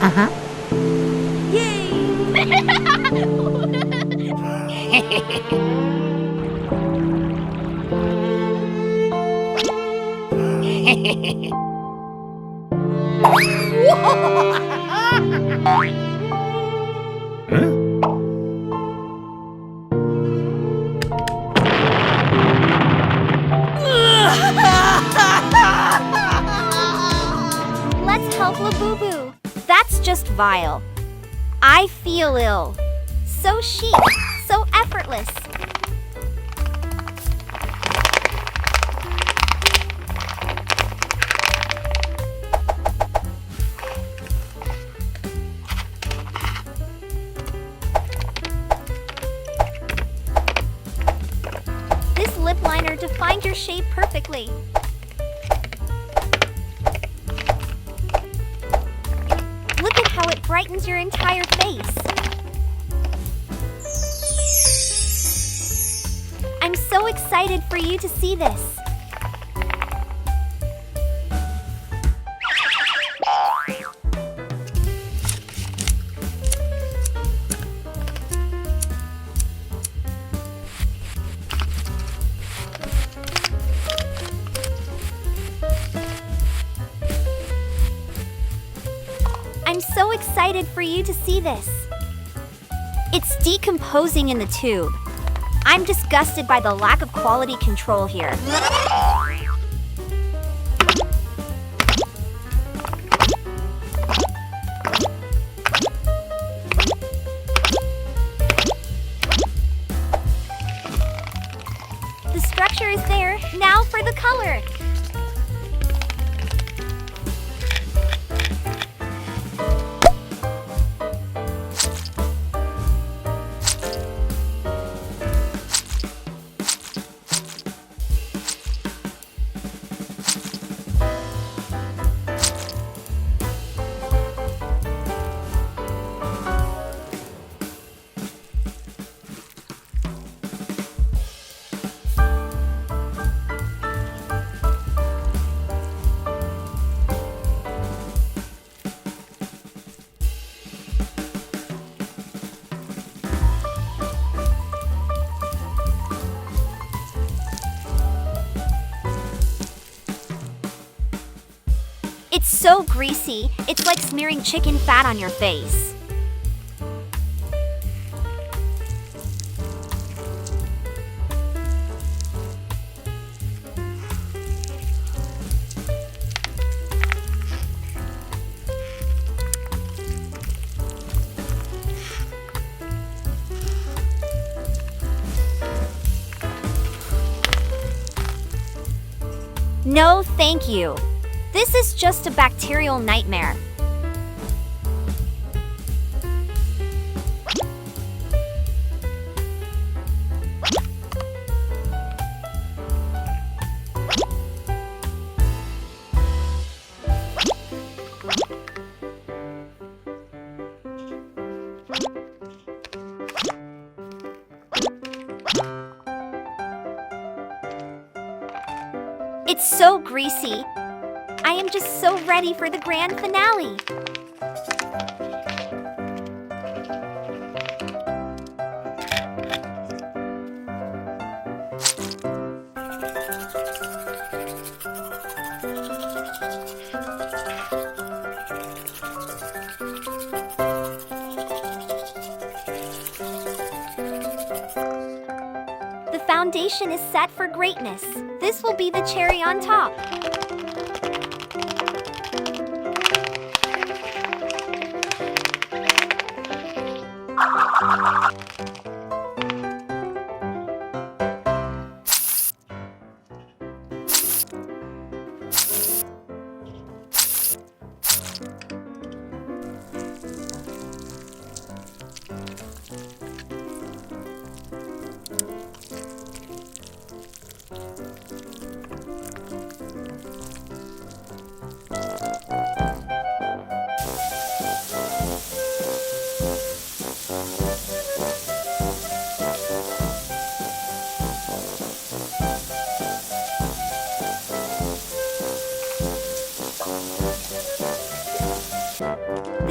Uh-huh. Let's help Labubu. That's just vile. I feel ill. So chic, so effortless. This lip liner defined your shape perfectly. Look at how it brightens your entire face. I'm so excited for you to see this. I'm so excited for you to see this. It's decomposing in the tube. I'm disgusted by the lack of quality control here. The structure is there. Now for the color. It's so greasy, it's like smearing chicken fat on your face. No, thank you. This is just a bacterial nightmare. It's so greasy. I am just so ready for the grand finale. The foundation is set for greatness. This will be the cherry on top.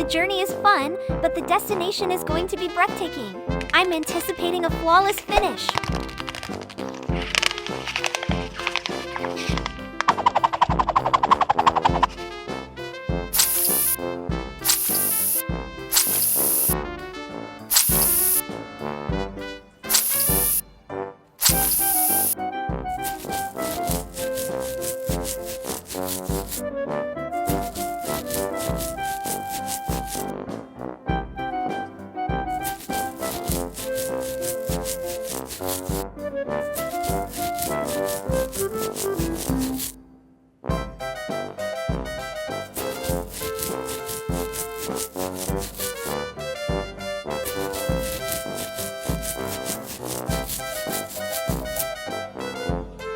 The journey is fun, but the destination is going to be breathtaking. I'm anticipating a flawless finish.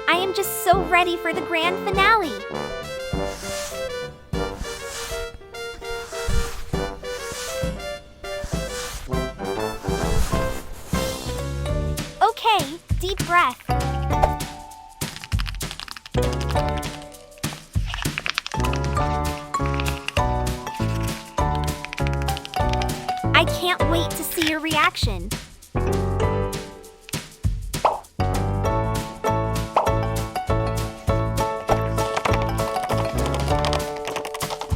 I am just so ready for the grand finale. Okay, deep breath. I can't wait to see your reaction.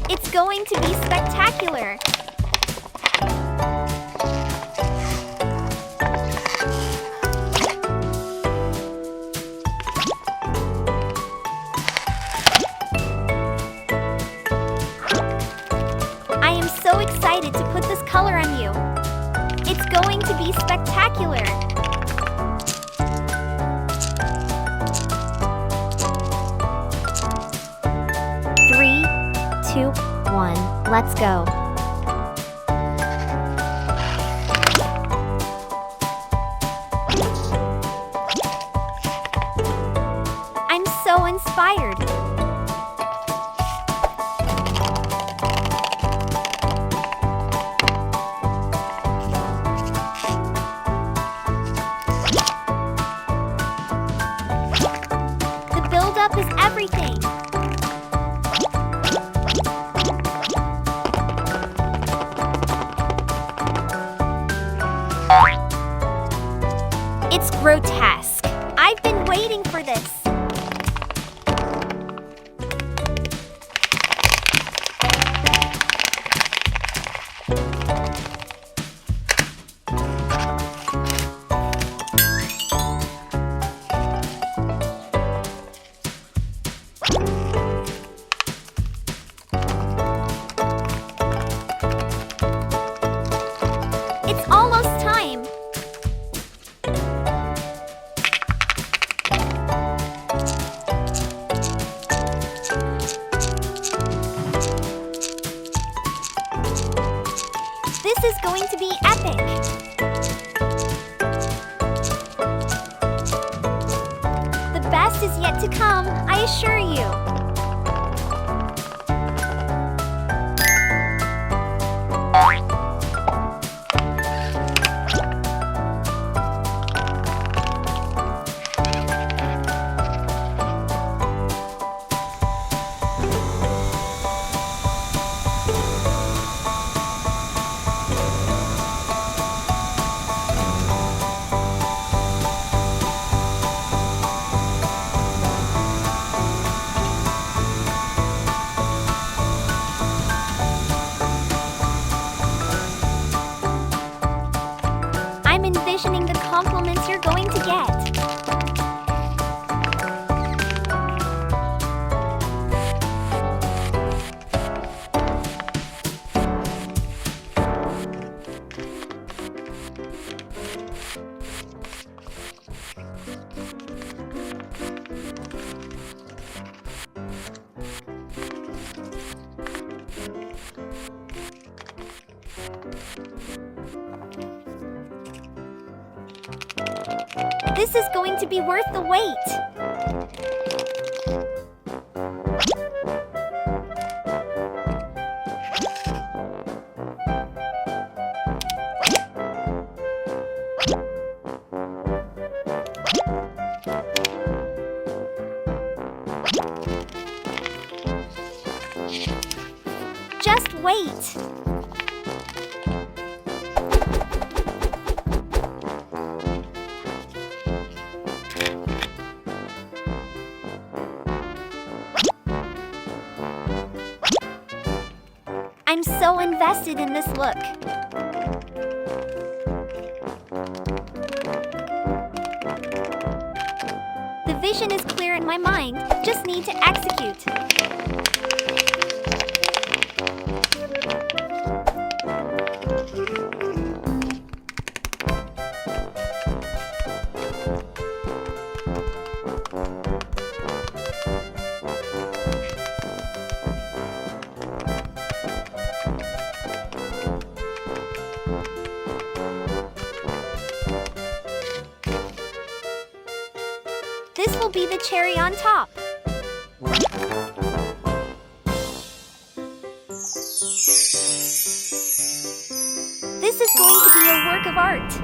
It's going to be spectacular. I am so excited to put this color on you. It's going to be spectacular. Three, 2, 1, let's go. I'm so inspired. The build-up is everything. It's grotesque. I've been waiting for this. It's almost time. This is going to be epic. The best is yet to come, I assure you. I'm envisioning the compliments you're going to get. This is going to be worth the wait. Just wait. I'm so invested in this look. The vision is clear in my mind, just need to execute. This will be the cherry on top. This is going to be a work of art.